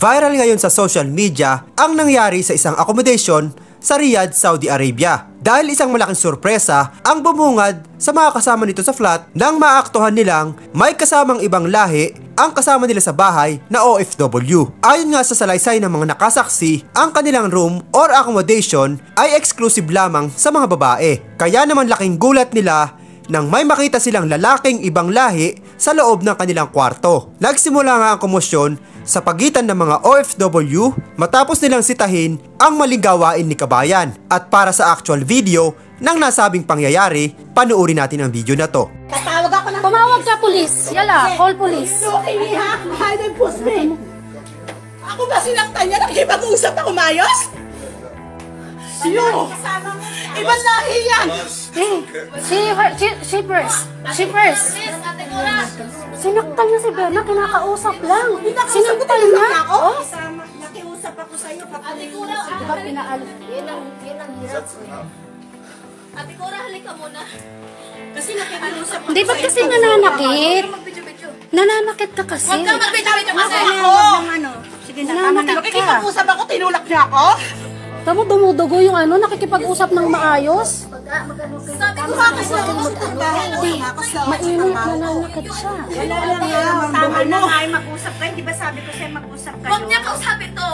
Viral ngayon sa social media ang nangyari sa isang accommodation sa Riyadh, Saudi Arabia. Dahil isang malaking sorpresa ang bumungad sa mga kasama nito sa flat nang maaktuhan nilang may kasamang ibang lahi ang kasama nila sa bahay na OFW. Ayon nga sa salaysay ng mga nakasaksi, ang kanilang room or accommodation ay exclusive lamang sa mga babae. Kaya naman laking gulat nila nang may makita silang lalaking ibang lahi sa loob ng kanilang kwarto. Nagsimula nga ang komosyon sa pagitan ng mga OFW matapos nilang sitahin ang maling gawain ni Kabayan. At para sa actual video ng nasabing pangyayari, panuorin natin ang video na to. Tatawag ako ng tumawag ka, pulis. Yala, call police. Hindi ha, hide and post me. Ako ba sinaktan niya? Nakikipag-usap ako mayos? Sino? Ibang lahi yan. She first. Sinaktan niya si Berna, kinakausap lang. Sinaktan niya? Oh? Nakiusap ako sa'yo. Ate Cora, Diba pinaalis? Yan ang hirap. Ate Cora, halika muna. Kasi nakiusap ako. Hindi, ba't kasi nananakit? Nananakit ka kasi. Huwag kang magbidyo-bidyo kasi. Ako! Sige na, tama na. Nananakit ka. Nakikipag-usap ako, tinulak niya ako. Tamo dumudugo yung ano, nakikipag-usap ng maayos. Sabi ko Kumakas na ako sa trabaho. Mainit, nananakit siya. Wala lang yan. Tama na nga ay mag-usap kayo. Di ba sabi ko sa'yo mag-usap kayo? Huwag niya kausapin to.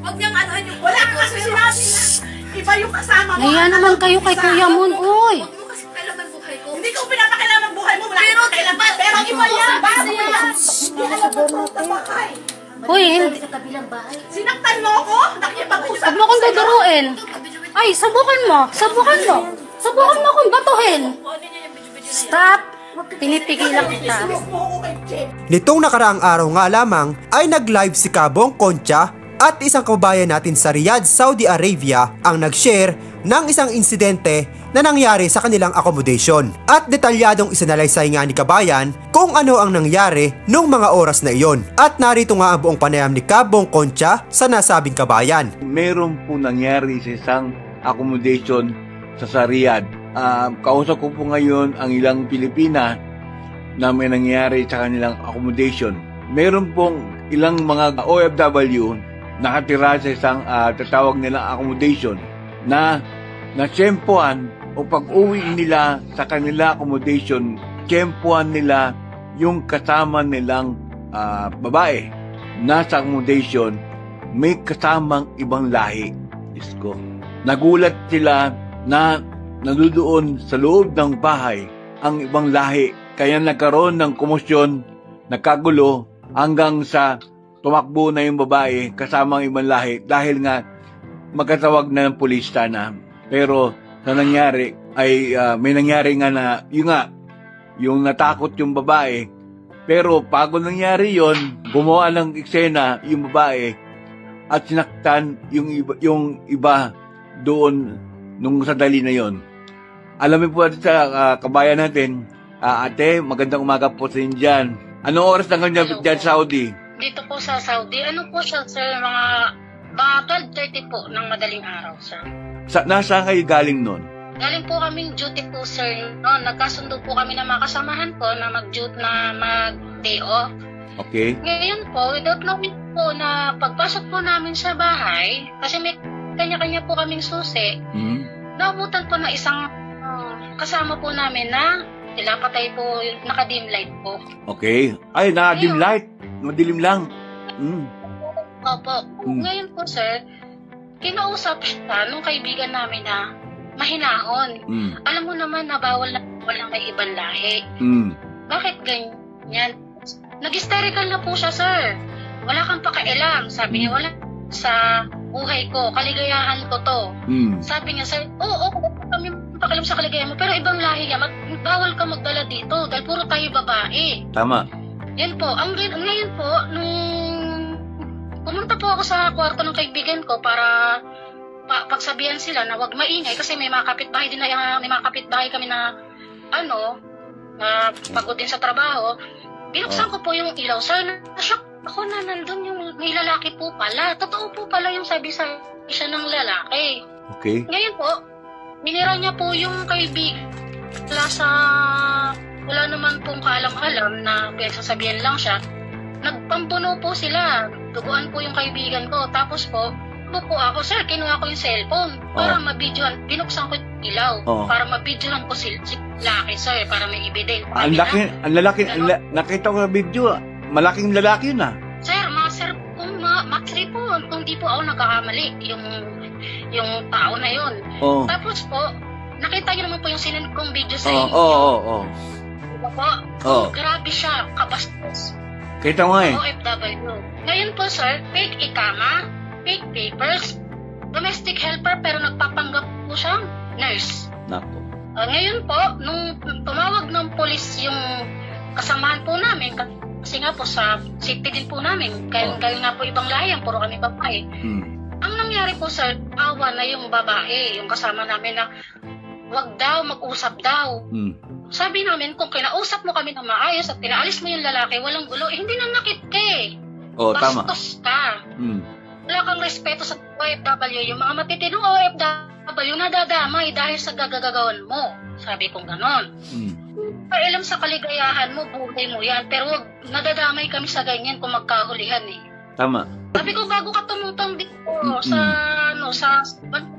Huwag niyang anuhan yung... Wala ka kasi sinabi na. Iba yung kasama mo. Nahiya naman kayo kay Kuya Mon, uy. Huwag mo kasi kailangan buhay ko. Hindi ko pinapakailangan ang buhay mo. Wala kang kailangan. Pero iba yan. Bago yan. Hindi alam mo sa bahay. Uy, hindi. Sinaktan mo ako? Nakipag-usap. Huwag mo kong duduruin. Ay, sabukan mo. Sabukan mo. Sabukan mo kung batuhin. Stop. Pinipigilan kita. Nitong nakaraang araw nga lamang ay nag-live si Kabong Concha at isang kababayan natin sa Riyadh, Saudi Arabia ang nag-share ng isang insidente na nangyari sa kanilang accommodation. At detalyadong isinalaysay nga ni Kabayan kung ano ang nangyari nung mga oras na iyon. At narito nga ang buong panayam ni Kabong Concha sa nasabing kabayan. Meron po nangyari sa isang accommodation sa Riyadh. Kausap ko po ngayon ang ilang Pilipina na may nangyari sa kanilang accommodation. Meron pong ilang mga OFW nakatira sa isang tatawag nilang accommodation na natsempuan o pag-uwi nila sa kanila accommodation, tsempuan nila yung kasama nilang babae. Nasa accommodation, may kasamang ibang lahi. Isko. Nagulat sila na nandoon sa loob ng bahay ang ibang lahi. Kaya nagkaroon ng komosyon, nagkagulo, hanggang sa tumakbo na yung babae kasama ang ibang lahi dahil nga magkatawag na ng pulis sana. Pero sa nangyari ay may nangyari nga na yung natakot yung babae. Pero bago nangyari yon, gumawa ng eksena yung babae at sinaktan yung iba doon nung sandali na yon. Alamin po natin sa kabayan natin, ate, magandang umaga po sa inyo dyan. Anong oras na ganyan dyan sa Saudi? Dito po sa Saudi, ano po siya, sir, mga 12:30 po ng madaling araw, sir. Nasaan kayo galing nun? Galing po kaming duty po, sir. No, nagkasundo po kami ng mga kasamahan ko na mag-day off. Okay. Ngayon po, without knowing po na pagpasok po namin sa bahay, kasi may kanya-kanya po kaming susi, naabutan po na isang kasama po namin na patay po, naka-dim light po. Okay. Ay, naka-dim light. Madilim lang. Opo. Ngayon po, sir, kinausap siya nung kaibigan namin na mahinaon. Alam mo naman na bawal na walang may ibang lahi. Bakit ganyan? Nag-hysterical na po siya, sir. Wala kang pakialam. Sabi niya, wala sa buhay ko. Kaligayahan ko to. Sabi niya, sir, oo, kami pakialam sa kaligayahan mo. Pero ibang lahi yan. Bawal ka magdala dito dahil puro tayo babae. Tama. Yan po. Ngayon po, nung pumunta po ako sa kwarto ng kaibigan ko para pagsabihan sila na wag maingay kasi may mga kapitbahay din na may mga kapitbahay kami na pagod din sa trabaho. Binuksan ko po yung ilaw. Sir, na-shock ako na nandun yung may lalaki po pala. Totoo po pala yung sabi sa siya ng lalaki. Okay. Ngayon po, minira niya po yung kaibigan. Wala naman pong kaalam-alam na pinagsasabihan lang siya. nagpambuno po sila. Duguan po yung kaibigan ko. Tapos po ako, sir, kinuha ko yung cellphone para mabidyohan. Binuksan ko yung ilaw para mabidyohan ko si lalaki, sir, para may ebidence. Ang lalaki, nakita ko sa video, malaking lalaki yun Sir, master po, kung di po ako nagkakamali, yung tao na yun. Tapos po, nakita niyo naman po yung sinend kong video sa inyo. Diba po? Grabe siya, kabastos. Kita mo OFW. Ngayon po, sir, fake ikama, fake papers, domestic helper, pero nagpapanggap po siyang nurse. Nako. Ngayon po, nung tumawag ng polis yung kasamahan po namin, kasi nga po sa safety din po namin, kayo nga po ibang lahi, puro kami babae. Ang nangyari po, sir, awa na yung babae, yung kasama namin na wag daw, mag-usap daw. Sabi namin, kung kinausap mo kami na maayos at pinaalis mo yung lalaki, walang gulo, hindi nanakit ka Bastos ka. Wala kang respeto sa OFW. Yung mga matitinong OFW nadadamay dahil sa gagagawan mo. Sabi kong ganon. Pailam sa kaligayahan mo, buhay mo yan. Pero wag nadadamay kami sa ganyan kung magkahulihan Tama. Sabi ko, bago ka tumutong dito sa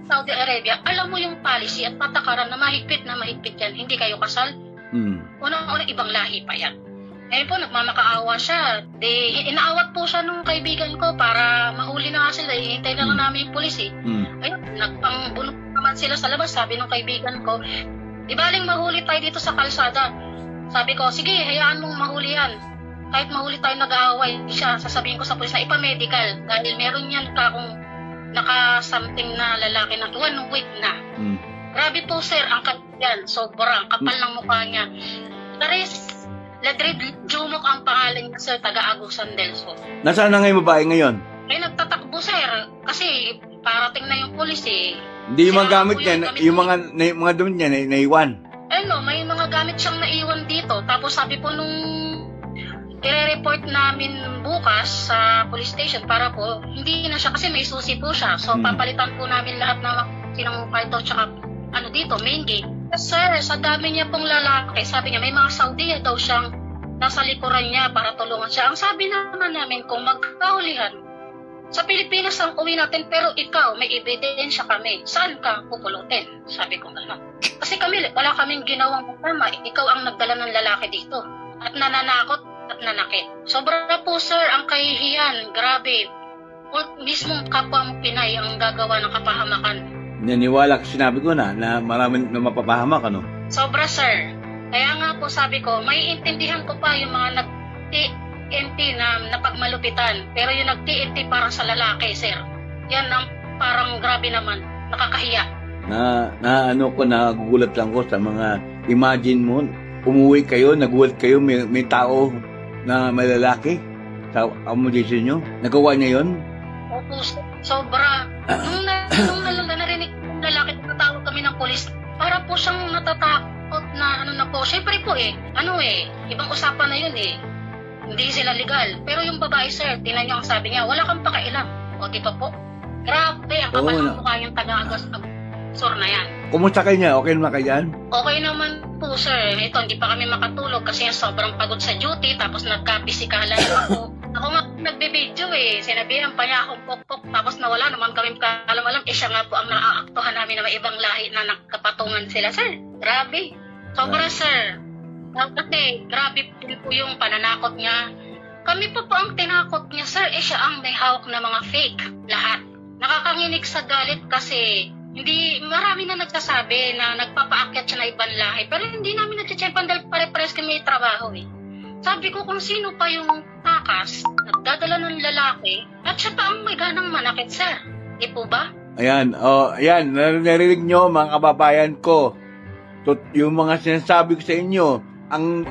Saudi Arabia, alam mo yung policy at patakaran na mahigpit yan. Hindi kayo kasal. Unang-unang ibang lahi pa yan. Ngayon po, nagmamakaawa siya. Inaawat po siya nung kaibigan ko para mahuli na nga sila. Hihintay na lang namin yung pulis Ayun, nagpangbuno naman sila sa labas. Sabi nung kaibigan ko, di baling mahuli tayo dito sa kalsada. Sabi ko, sige, hayaan mong mahuli yan. Kahit mahuli tayo nag-aaway siya, sasabihin ko sa pulis na ipa-medical. Dahil meron yan kung naka-something na lalaki na 1 week na. Grabe po, sir, ang kapal. Sobrang kapal ng mukha niya. Ladrid Jumok ang pangalan niya, sir, taga-Agusan del Sur. Nasaan na ngayon babae ngayon? Nagtatakbo, sir. Kasi parating na yung pulis Hindi yung mga gamit niya, yung mga damit niya naiwan. May mga gamit siyang naiwan dito. Tapos sabi po nung i-report namin bukas sa police station para po, hindi na siya kasi may susi po siya. So papalitan po namin lahat ng sinang kwarto tsaka dito, main gate. Sir, sa dami niya pong lalaki, sabi niya may mga Saudi daw siyang nasa likuran niya para tulungan siya. Ang sabi naman namin kung magkahulihan, sa Pilipinas ang uwi natin pero ikaw, may ebidensya kami. Saan ka pupulutin? Sabi ko gano'n. Kasi kami, wala kaming ginawang tama. Ikaw ang nagdala ng lalaki dito. At nananakot at nanakit. Sobra po, sir, ang kahihiyan. Grabe. Mismong kapwa mo Pinay ang gagawa ng kapahamakan. Naniwala kasi sinabi ko na marami na mapapahamak, Sobra, sir. Kaya nga po sabi ko, may intindihan ko pa yung mga nag-TNT na napagmalupitan. Pero yung nag-TNT para sa lalaki, sir. Yan ang parang grabe naman. Nakakahiya. Nagugulat lang ko sa mga, imagine mo, umuwi kayo, nagulat kayo, may tao na may lalaki sa accommodation nyo. Nagawa niya yun? Opo, sobra. Nung narinig ng lalaki, natawag kami ng polis. Para po siyang natatakot na na po. Siyempre po ibang usapan na yun Hindi sila legal. Pero yung babae, sir, tinan niyo ang sabi niya, wala kang pakailam. O, di ba po? Grabe, ang kapal ng mukha yung taga-Agusan na yan. Kumusta kayo niya? Okay naman kayo yan? Okay naman po, sir. Ito, hindi pa kami makatulog kasi sobrang pagod sa duty. Tapos nagka-pisikalan ako. Ako nga nagbe-video Sinabihan pa niya akong pok-pok. Tapos nawala naman kami alam-alam. Siya nga po ang naaaktuhan namin na may ibang lahi na nagkapatungan sila, sir. Grabe. Sobra, sir. Kasi grabe po yung pananakot niya. Kami po ang tinakot niya, sir. Siya ang may hawak na mga fake. Lahat. Nakakanginig sa galit kasi marami na nagsasabi na nagpapaakyat siya na ibang lahi. Pero hindi namin nagsichempan dahil pare-pares kami may trabaho Sabi ko kung sino pa yung takas, nagdadala ng lalaki, at siya pa ang may ganang manakit, sir. Di po ba? Ayan, narinig nyo mga kababayan ko. Yung mga sinasabi ko sa inyo, ang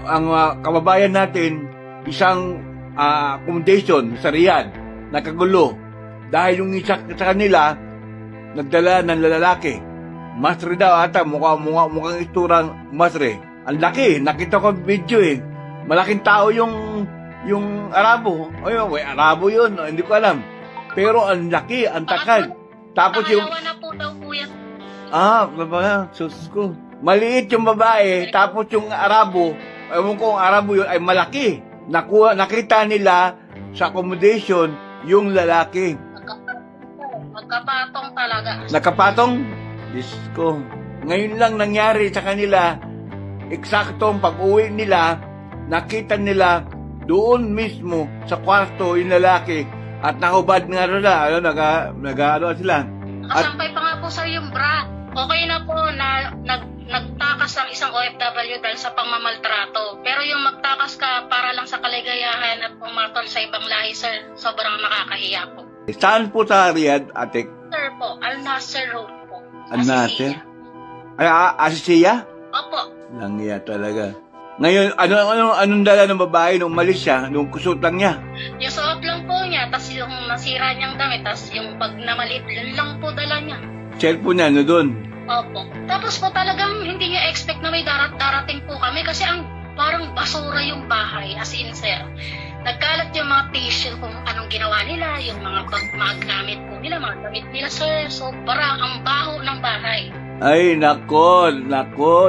kababayan natin, isang accommodation sa Riyadh, nakagulo. Dahil yung isa sa kanila, nagdala ng lalaki. Masre daw ata, mukhang isturang masre. Ang laki, nakita ko video Malaking tao yung Arabo. Arabo yun, hindi ko alam. Pero ang laki, ang takal. Tapos yung... na po daw po yan. Sus ko. Maliit yung babae, tapos yung Arabo, ewan ko ang Arabo yun, ay malaki. Nakita nila sa accommodation yung lalaki. Magkapatong talaga. Nakapatong? Diyos ko. Ngayon lang nangyari sa kanila, eksaktong pag-uwi nila, nakita nila doon mismo sa kwarto yung lalaki at nakubad nga nila, ano sila. Nakasampay pa nga po sir yung bra. Okay na po na nagtakas ang isang OFW dahil sa pangmamaltrato. Pero yung magtakas ka para lang sa kaligayahan at pumatol sa ibang lahi sir, sobrang nakakahiya po. Saan po sa Riyadh, ate? Sir po, Al Nasser Road po. Al Nasser? Asisiya. Ay, Asisiya? Opo. Langya talaga. Ngayon, anong dala ng babae nung umalis siya, nung kusot lang niya? Yung suot lang po niya, tas yung nasira niyang damit, tas yung pag namalit, yun lang po dala niya. Cellphone niya, ano doon? Opo. Tapos po talagang hindi niya expect na may darating po kami kasi ang parang basura yung bahay, as in sir. Nagkalat yung mga tissue kung anong ginawa nila, yung mga gamit po nila, mga damit nila sir. Sobra ang baho ng bahay. Ay, nako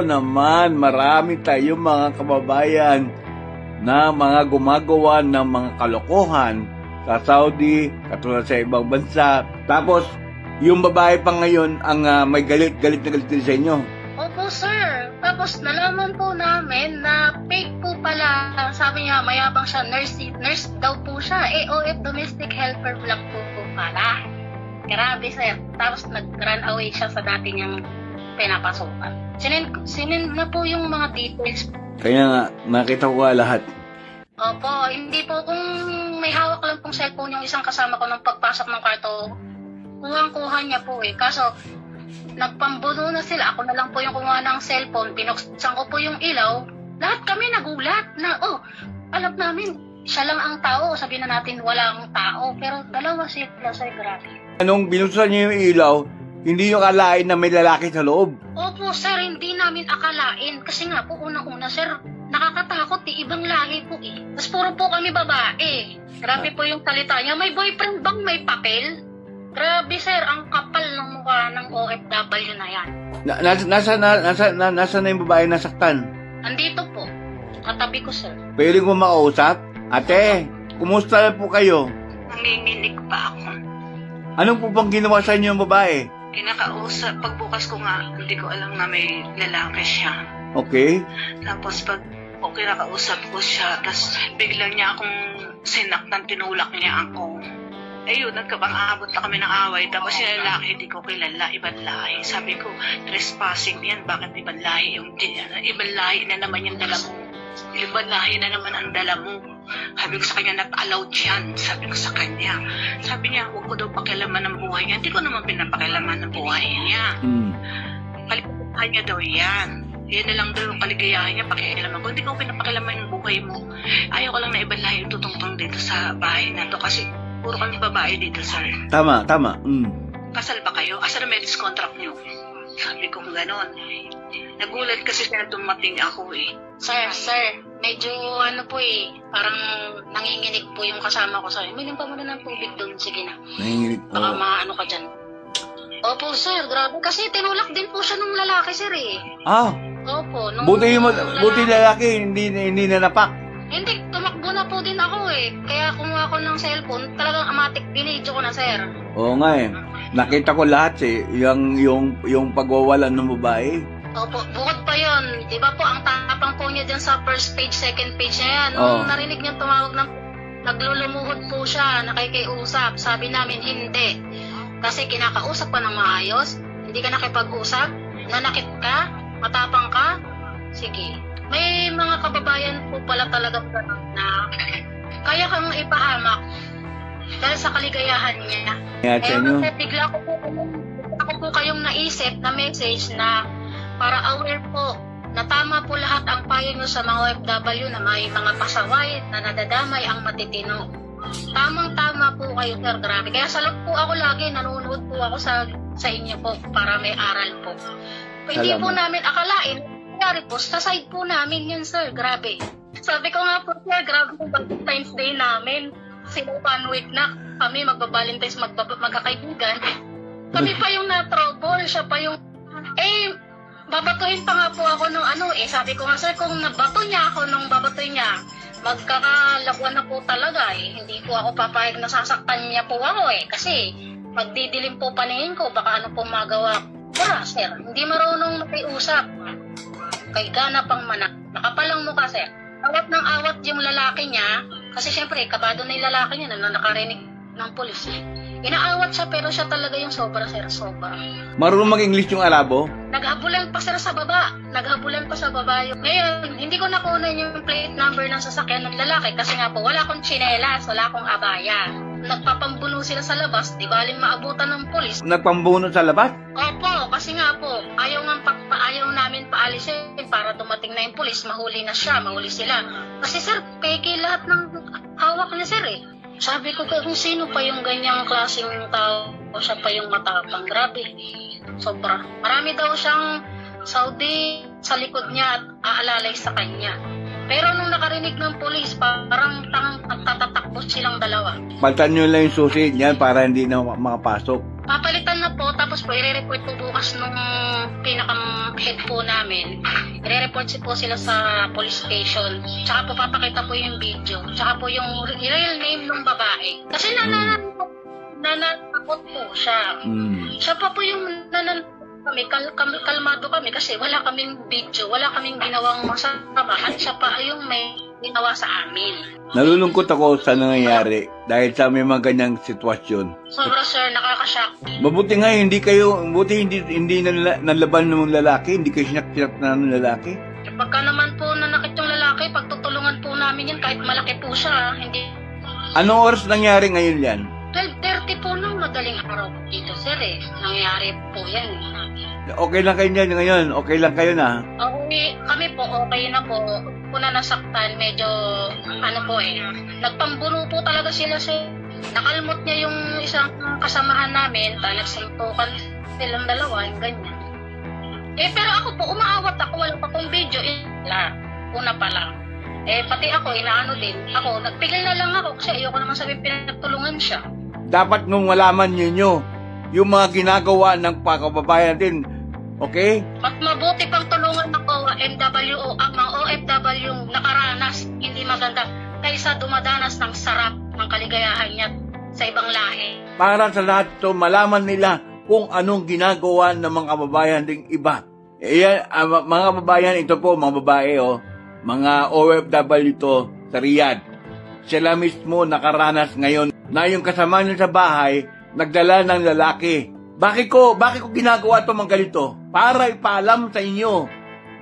naman, marami tayong mga kababayan na mga gumagawa ng mga kalokohan sa Saudi, katulad sa ibang bansa. Tapos, yung babae pa ngayon ang may galit din sa inyo. Opo, sir. Tapos, nalaman po namin na fake po pala. Sabi niya, mayabang siya, nurse daw po siya. OF domestic helper lang po pala. Grabe, sir. Tapos, nag-run away siya sa dati niyang pinapasukan. Sinin na po yung mga details. Kaya nga, nakita ko lahat. Opo, hindi po kung may hawak lang pong cellphone yung isang kasama ko nung pagpasok ng kwarto, kuha niya po eh. Kaso, nagpambuno na sila. Ako na lang po yung kumuha ng cellphone. Pinuksan ko po yung ilaw. Lahat kami nagulat na, alam namin, siya lang ang tao. Sabihin na natin, walang tao. Pero dalawa sila sa grabe. Anong binuksan niyo yung ilaw, hindi yung akalain na may lalaki sa loob. Opo, sir, hindi namin akalain. Kasi nga po, unang-una, sir, nakakatakot eh. Ibang lahi po eh. Tapos puro po kami babae. Grabe po yung salita niya. May boyfriend bang may papel? Grabe, sir, ang kapal ng mukha ng OFW na yan. Nasa na yung babae nasaktan? Andito po. Katabi ko, sir. Pwede ko makausap? Ate, kumusta na po kayo? Nanginginig pa ako. Anong po bang ginawa sa inyo yung babae? Kinakausap, pagbukas ko nga, hindi ko alam na may lalaki siya. Okay. Tapos pag kinakausap ko siya, tapos bigla niya akong sinaktan, tinulak niya ako. Ayun, nagkabang-abot na kami ng away. Tapos yung lalaki, hindi ko kilala, ibang lahi. Sabi ko, trespassing yan, bakit ibang lahi? Ibang lahi na naman yung dala mo. Ibang lahi na naman ang dala mo. Sabi ko sa kanya, not allowed yan. Sabi ko sa kanya. Sabi niya, huwag ko daw pakialaman ng buhay niya. Hindi ko naman pinapakialaman ng buhay niya. Kaligayahan niya daw yan. Yan na lang daw yung kaligayahan niya, pakialaman ko. Hindi ko pinapakialaman yung buhay mo. Ayaw ko lang na ibang lahi yung tutungtong dito sa bahay na to. Kasi puro kami babae dito, sir. Tama. Kasal ba kayo? Asa na marriage contract niyo? Sabi ko gano'n. Nagulat kasi siya dumating ako eh. Sir, medyo parang nanginginig po yung kasama ko. Sabi, minom pa muna ng tubig doon. Sige na. Nanginginig. Baka maano ka dyan. Opo, sir, grabe. Kasi tinulak din po siya ng lalaki, sir eh. Opo. Buti lalaki, hindi na napak. Hindi, tumakbo na po din ako eh. Kaya kumuha ko ng cellphone, talagang amatic binidyo ko na, sir. Oo nga eh. Nakita ko lahat eh. Yung pagwawalan ng babae. Opo, bukod pa yun. Di ba po, ang tapang po niya dyan sa first page, second page niya yan. Nung narinig niya tumawag ng naglulumuhod po siya, nakikiusap. Sabi namin, hindi. Kasi kinakausap ka ng maayos, hindi ka nakipag-usap, nanakit ka, matapang ka, sige. May mga kababayan po pala talaga na kaya kang ipahamak dahil sa kaligayahan niya. Kaya bigla ko po kayong naisip na message na para aware po na tama po lahat ang payo nyo sa mga OFW na may mga pasaway na nadadamay ang matitino. Tamang-tama po kayo, sir. Grabe. Kaya salot po ako lagi. Nanonood po ako sa inyo po para may aral po. Hindi po namin akalain. Nangyari po, sa side po namin yun, sir. Grabe. Sabi ko nga po, sir, grabe yung Valentine's Day namin. Sino 1 week na kami magbabalintines, magkakaibigan. Kami pa yung na-trouble. Siya pa yung... babatuhin pa nga po ako nung sabi ko nga, sir, kung nabato niya ako nung babatoy niya, magkakalagwan na po talaga eh. Hindi po ako papayag na sasaktan niya po ako eh. Kasi magdidilim po paningin ko, baka ano po magawa. Wala sir, hindi marunong makiusap. Kay gana pang manak. Nakapalang mukha sir. Awat ng awat yung lalaki niya, kasi syempre kabado na yung lalaki niya na nakarinig ng pulis eh. Inaawat siya pero siya talaga yung sobra sir, sobra. Marunong mag-English yung Arabo? Naghabulan pa sir sa baba. Naghabulan pa sa baba yung... Ngayon, hindi ko nakunan yung plate number ng sasakyan ng lalaki kasi nga po, wala akong tsinelas, wala akong abaya. Nagpapambuno sila sa labas, di baling maabutan ng pulis. Nagpambuno sa labas? Opo, kasi nga po, ayaw namin paalisin para dumating na yung pulis, mahuli na siya, mahuli sila. Kasi sir, peke lahat ng hawak niya sir eh. Sabi ko kung sino pa yung ganyang klaseng tao, siya pa yung matapang. Grabe, sobra. Marami daw siyang Saudi sa likod niya at aalalay sa kanya. Pero nung nakarinig ng pulis, parang tatakbo silang dalawa. Palitan nyo lang yung susi niyan para hindi na makapasok. Papalitan na po, tapos po i-report po bukas nung pinaka-head po namin. I-report po sila sa police station. Tsaka po papakita po yung video. Tsaka po yung real name ng babae. Kasi nanatakot po siya. Siya pa po yung kami, kalmado kami kasi wala kaming video, wala kaming ginawang masama at siya pa yung may ginawa sa amin. Nalulungkot ako sa nangyayari dahil sa may mga ganyang sitwasyon. Sobra sir, nakakashock. Mabuti nga hindi nalaban ng lalaki, hindi kayo sinak na ng lalaki. Pagka naman po nanakit yung lalaki, pagtutulungan po namin yan kahit malaki po siya, hindi. Anong oras nangyari ngayon yan? 12:30 po nung madaling araw dito sir eh. Nangyari po yan. Okay lang kayo niyan ngayon? Okay lang kayo na? Okay, kami po okay na po. Una nasaktan, medyo nagpambuno po talaga sila sir. Nakalmot niya yung isang kasamahan namin, nagsuntukan silang dalawa, yung ganyan. Pero ako po, umaawat ako, wala pa pong video. Una pa lang. Pati ako, inaano din. Ako, nagpigil na lang ako kasi ayoko naman sabihin pinagtulungan siya. Dapat nung malaman niyo yung mga ginagawa ng pakababayan natin, okay? At mabuti pang tulungan ng OFWO, ang mga OFW nakaranas, hindi maganda, kaysa dumadanas ng sarap ng kaligayahan niya sa ibang lahi. Para sa lahat to, malaman nila kung anong ginagawa ng mga kababayan ding iba. Mga kababayan, ito po, mga babae, mga OFW to sa Riyadh. Sila mismo nakaranas ngayon na yung kasama niya sa bahay, nagdala ng lalaki. Bakit ko ginagawa ito mga ganito? Para ipaalam sa inyo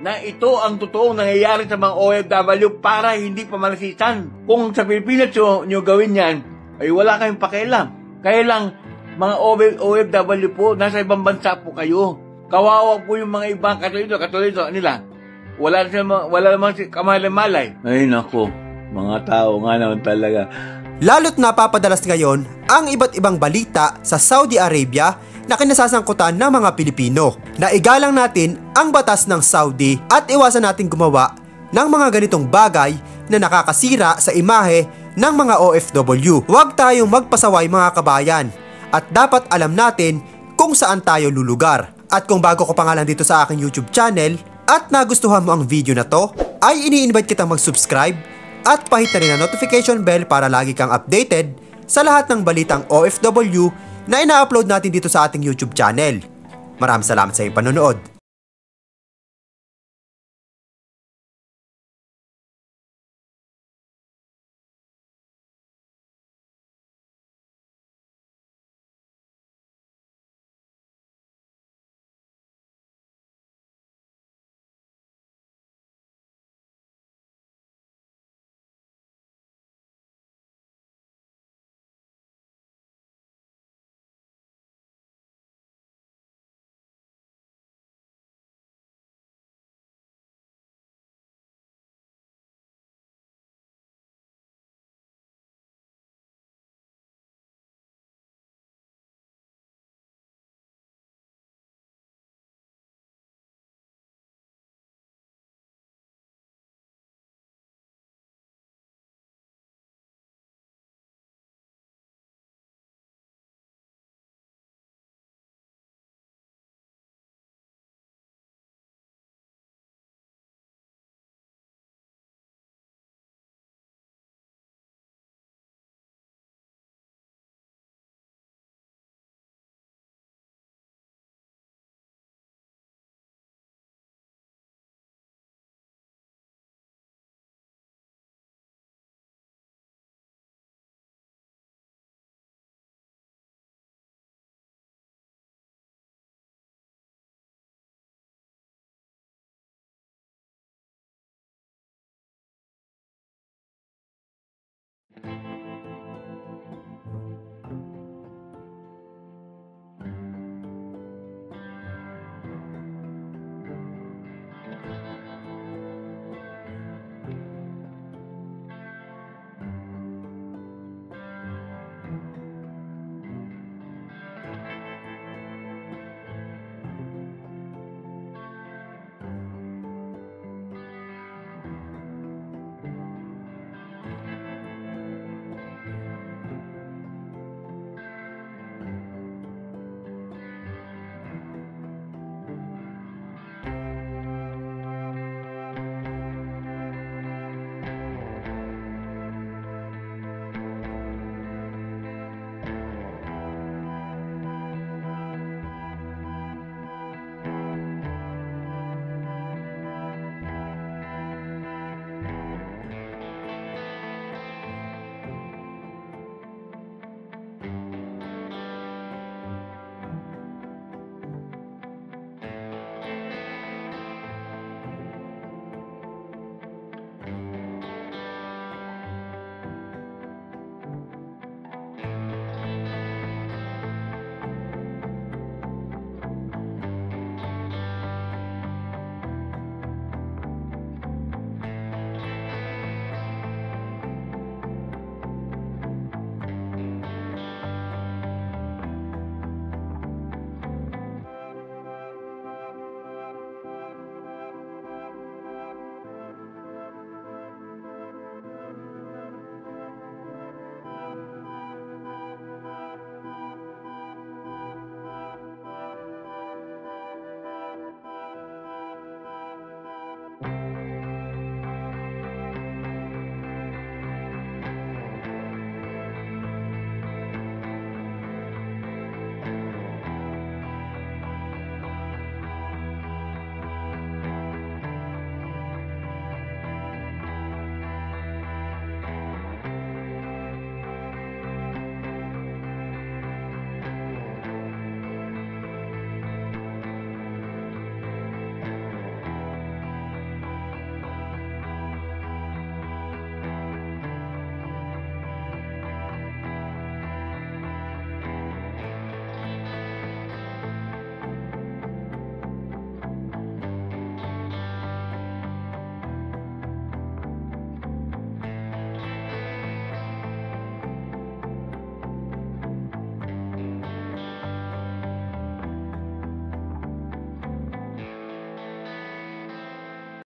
na ito ang totoong nangyayari sa mga OFW para hindi pamalasitan. Kung sa Pilipinas nyo gawin yan, ay wala kayong pakialam. Kaya lang, mga OFW po, nasa ibang bansa po kayo. Kawawa po yung mga ibang katulad nila. Wala naman si kamalay-malay. Ay nako, mga tao nga naman talaga. Lalo't napapadalas ngayon ang iba't ibang balita sa Saudi Arabia na kinasasangkutan ng mga Pilipino. Naigalang natin ang batas ng Saudi at iwasan natin gumawa ng mga ganitong bagay na nakakasira sa imahe ng mga OFW. Huwag tayong magpasaway mga kabayan at dapat alam natin kung saan tayo lulugar. At kung bago ko pa nga lang dito sa aking YouTube channel at nagustuhan mo ang video na to, ay ini-invite kitang mag-subscribe at pahit na rin ang notification bell para lagi kang updated sa lahat ng balitang OFW na ina-upload natin dito sa ating YouTube channel. Maraming salamat sa iyong panonood.